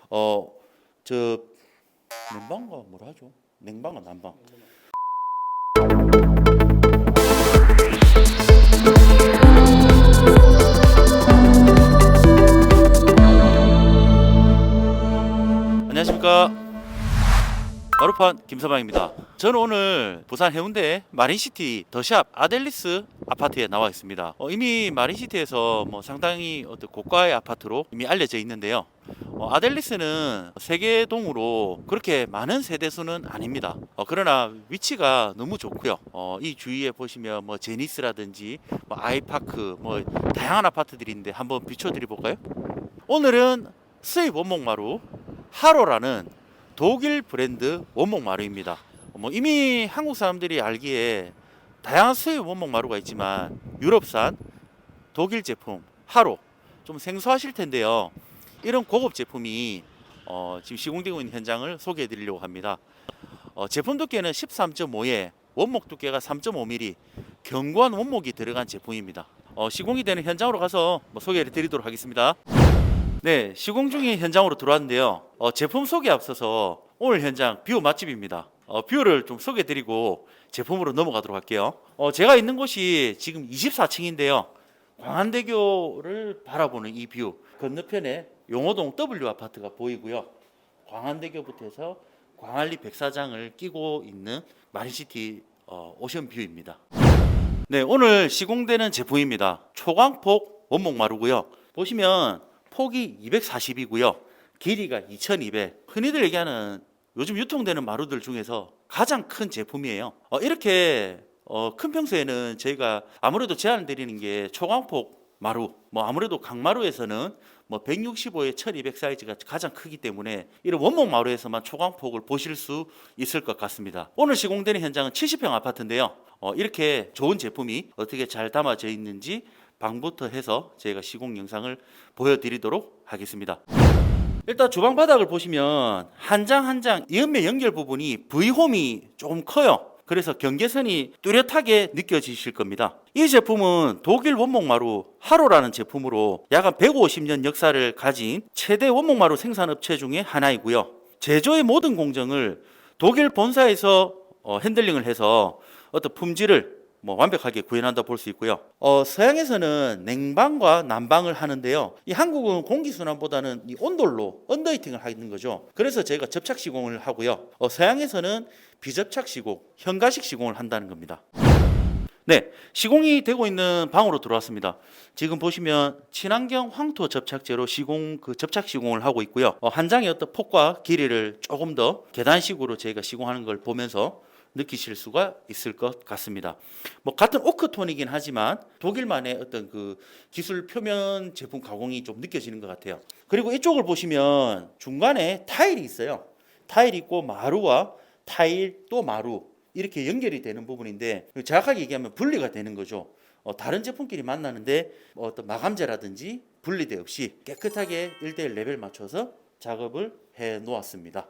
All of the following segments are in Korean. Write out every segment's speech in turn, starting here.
저 냉방과 뭐라 하죠? 냉방과 난방. 안녕하십니까. 마루판 김서방입니다. 저는 오늘 부산 해운대 마린시티 더샵 아델리스 아파트에 나와 있습니다. 이미 마린시티에서 상당히 어떤 고가의 아파트로 이미 알려져 있는데요. 아델리스는 세개동으로 그렇게 많은 세대수는 아닙니다. 그러나 위치가 너무 좋고요. 이 주위에 보시면 제니스라든지 아이파크 다양한 아파트들인데 한번 비춰드려 볼까요? 오늘은 수입 원목마루 하로라는 독일 브랜드 원목마루입니다. 이미 한국 사람들이 알기에 다양한 수입 원목마루가 있지만 유럽산 독일 제품 하로 좀 생소하실 텐데요. 이런 고급 제품이 지금 시공되고 있는 현장을 소개해 드리려고 합니다. 제품 두께는 13.5에 원목 두께가 3.5mm 견고한 원목이 들어간 제품입니다. 시공이 되는 현장으로 가서 소개해 드리도록 하겠습니다. 네, 시공 중인 현장으로 들어왔는데요. 제품 소개 앞서서 오늘 현장 뷰 맛집입니다. 뷰를 좀 소개해 드리고 제품으로 넘어가도록 할게요. 제가 있는 곳이 지금 24층인데요. 광안대교를 바라보는 이 뷰, 건너편에 용호동 W 아파트가 보이고요. 광안대교부터 해서 광안리 백사장을 끼고 있는 마린시티 오션 뷰입니다. 네, 오늘 시공되는 제품입니다. 초광폭 원목마루고요. 보시면 폭이 240이고요. 길이가 2200. 흔히들 얘기하는 요즘 유통되는 마루들 중에서 가장 큰 제품이에요. 이렇게 큰 평소에는 저희가 아무래도 제안을 드리는 게 초광폭 마루, 아무래도 강마루에서는 165에 1200 사이즈가 가장 크기 때문에 이런 원목 마루에서만 초광폭을 보실 수 있을 것 같습니다. 오늘 시공되는 현장은 70평 아파트인데요. 이렇게 좋은 제품이 어떻게 잘 담아져 있는지 방부터 해서 저희가 시공 영상을 보여드리도록 하겠습니다. 일단 주방 바닥을 보시면 한 장 한 장 이음매 연결 부분이 V홈이 조금 커요. 그래서 경계선이 뚜렷하게 느껴지실 겁니다. 이 제품은 독일 원목마루 하로라는 제품으로 약 150년 역사를 가진 최대 원목마루 생산업체 중에 하나이고요. 제조의 모든 공정을 독일 본사에서 핸들링을 해서 어떤 품질을 완벽하게 구현한다 볼 수 있고요. 서양에서는 냉방과 난방을 하는데요. 이 한국은 공기순환보다는 이 온돌로 언더히팅을 하는 거죠. 그래서 저희가 접착 시공을 하고요. 서양에서는 비접착 시공, 현가식 시공을 한다는 겁니다. 네, 시공이 되고 있는 방으로 들어왔습니다. 지금 보시면 친환경 황토 접착제로 접착 시공을 하고 있고요. 한 장의 어떤 폭과 길이를 조금 더 계단식으로 저희가 시공하는 걸 보면서 느끼실 수가 있을 것 같습니다. 같은 오크톤이긴 하지만 독일만의 어떤 그 기술 표면 제품 가공이 좀 느껴지는 것 같아요. 그리고 이쪽을 보시면 중간에 타일이 있어요. 타일이 있고 마루와 타일 또 마루 이렇게 연결이 되는 부분인데 정확하게 얘기하면 분리가 되는 거죠. 다른 제품끼리 만나는데 어떤 마감재라든지 분리대 없이 깨끗하게 1대1 레벨 맞춰서 작업을 해 놓았습니다.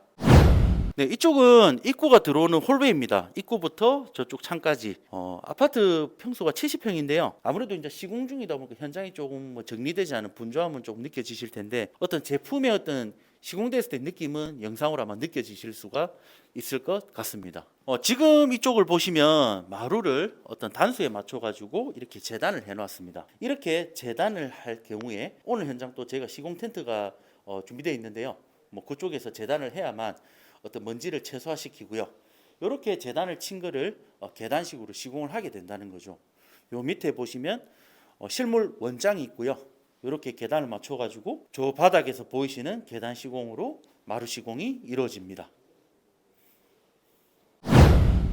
네, 이쪽은 입구가 들어오는 홀웨이입니다. 입구부터 저쪽 창까지. 아파트 평수가 70평인데요. 아무래도 이제 시공 중이다 보니까 현장이 조금 정리되지 않은 분주함은 조금 느껴지실 텐데 어떤 제품의 어떤 시공됐을 때 느낌은 영상으로 아마 느껴지실 수가 있을 것 같습니다. 지금 이쪽을 보시면 마루를 어떤 단수에 맞춰가지고 이렇게 재단을 해놨습니다. 이렇게 재단을 할 경우에 오늘 현장 또 제가 시공 텐트가 준비되어 있는데요. 그쪽에서 재단을 해야만 어떤 먼지를 최소화시키고요. 이렇게 재단을 친 거를 계단식으로 시공을 하게 된다는 거죠. 요 밑에 보시면 실물 원장이 있고요. 이렇게 계단을 맞춰가지고 저 바닥에서 보이시는 계단 시공으로 마루 시공이 이루어집니다.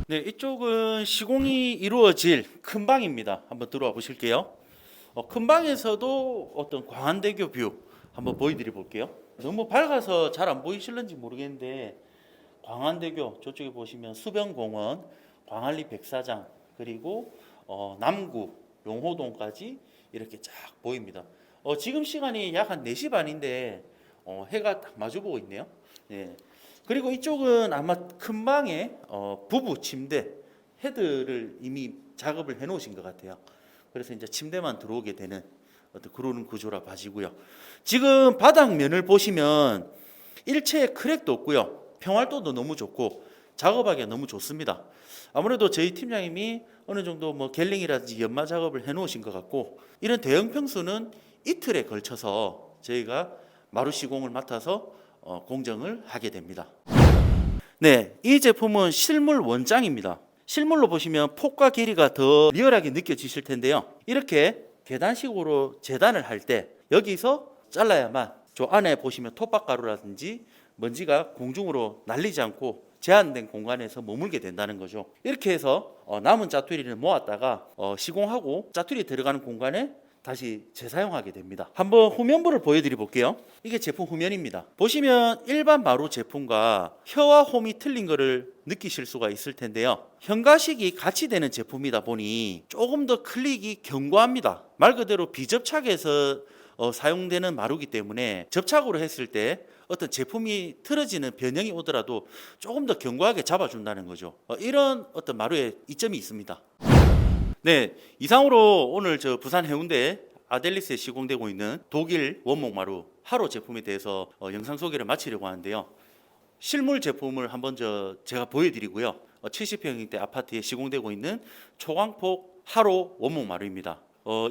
네, 이쪽은 시공이 이루어질 큰 방입니다. 한번 들어와 보실게요. 큰 방에서도 어떤 광안대교 뷰 한번 보여드려 볼게요. 너무 밝아서 잘 안 보이실는지 모르겠는데 광안대교 저쪽에 보시면 수변공원, 광안리 백사장 그리고 남구 용호동까지 이렇게 쫙 보입니다. 지금 시간이 약 한 4시 반인데 해가 딱 마주보고 있네요. 네. 그리고 이쪽은 아마 큰 방에 부부 침대 헤드를 이미 작업을 해 놓으신 것 같아요. 그래서 이제 침대만 들어오게 되는 어떤 그런 구조라 봐지고요. 지금 바닥면을 보시면 일체의 크랙도 없고요. 평활도도 너무 좋고 작업하기가 너무 좋습니다. 아무래도 저희 팀장님이 어느 정도 뭐 갤링이라든지 연마 작업을 해놓으신 것 같고, 이런 대형 평수는 이틀에 걸쳐서 저희가 마루 시공을 맡아서 공정을 하게 됩니다. 네, 이 제품은 실물 원장입니다. 실물로 보시면 폭과 길이가 더 리얼하게 느껴지실 텐데요. 이렇게 계단식으로 재단을 할 때 여기서 잘라야만 저 안에 보시면 톱밥가루라든지 먼지가 공중으로 날리지 않고 제한된 공간에서 머물게 된다는 거죠. 이렇게 해서 남은 짜투리를 모았다가 시공하고 짜투리 들어가는 공간에 다시 재사용하게 됩니다. 한번 후면부를 보여드려 볼게요. 이게 제품 후면입니다. 보시면 일반 마루 제품과 혀와 홈이 틀린 거를 느끼실 수가 있을 텐데요. 현가식이 같이 되는 제품이다 보니 조금 더 클릭이 견고합니다. 말 그대로 비접착해서 사용되는 마루기 때문에 접착으로 했을 때 어떤 제품이 틀어지는 변형이 오더라도 조금 더 견고하게 잡아준다는 거죠. 이런 어떤 마루의 이점이 있습니다. 네, 이상으로 오늘 저 부산 해운대 아델리스에 시공되고 있는 독일 원목 마루 하로 제품에 대해서 영상 소개를 마치려고 하는데요. 실물 제품을 한번 제가 보여드리고요. 70평형대 아파트에 시공되고 있는 초광폭 하로 원목 마루입니다.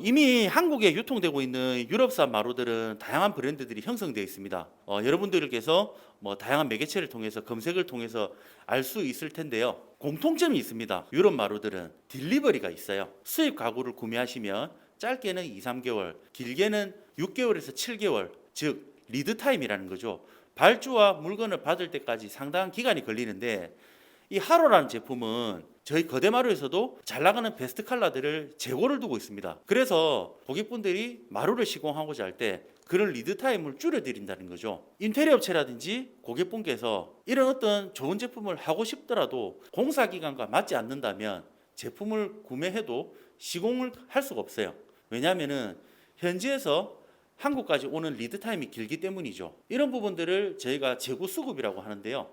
이미 한국에 유통되고 있는 유럽산 마루들은 다양한 브랜드들이 형성되어 있습니다. 여러분들께서 뭐 다양한 매개체를 통해서 검색을 통해서 알 수 있을 텐데요. 공통점이 있습니다. 유럽 마루들은 딜리버리가 있어요. 수입 가구를 구매하시면 짧게는 2, 3개월, 길게는 6개월에서 7개월, 즉 리드 타임이라는 거죠. 발주와 물건을 받을 때까지 상당한 기간이 걸리는데, 이 하로라는 제품은 저희 거대마루에서도 잘 나가는 베스트 컬러들을 재고를 두고 있습니다. 그래서 고객분들이 마루를 시공하고자 할 때 그런 리드 타임을 줄여드린다는 거죠. 인테리어 업체라든지 고객분께서 이런 어떤 좋은 제품을 하고 싶더라도 공사 기간과 맞지 않는다면 제품을 구매해도 시공을 할 수가 없어요. 왜냐하면은 현지에서 한국까지 오는 리드 타임이 길기 때문이죠. 이런 부분들을 저희가 재고 수급이라고 하는데요.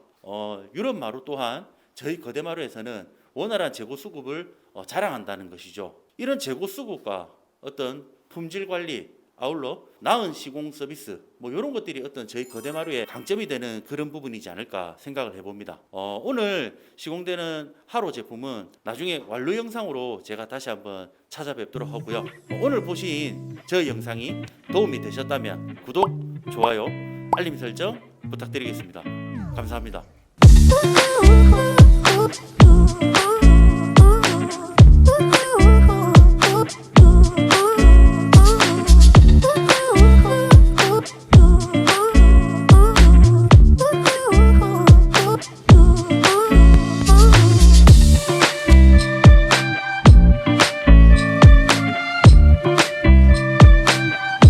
유럽 마루 또한 저희 거대마루에서는 원활한 재고 수급을 자랑한다는 것이죠. 이런 재고 수급과 어떤 품질 관리, 아울러 나은 시공 서비스, 뭐 이런 것들이 어떤 저희 거대마루의 강점이 되는 그런 부분이지 않을까 생각을 해봅니다. 오늘 시공되는 하로 제품은 나중에 완료 영상으로 제가 다시 한번 찾아뵙도록 하고요. 오늘 보신 저 영상이 도움이 되셨다면 구독, 좋아요, 알림 설정 부탁드리겠습니다. 감사합니다. ooh, ooh, ooh.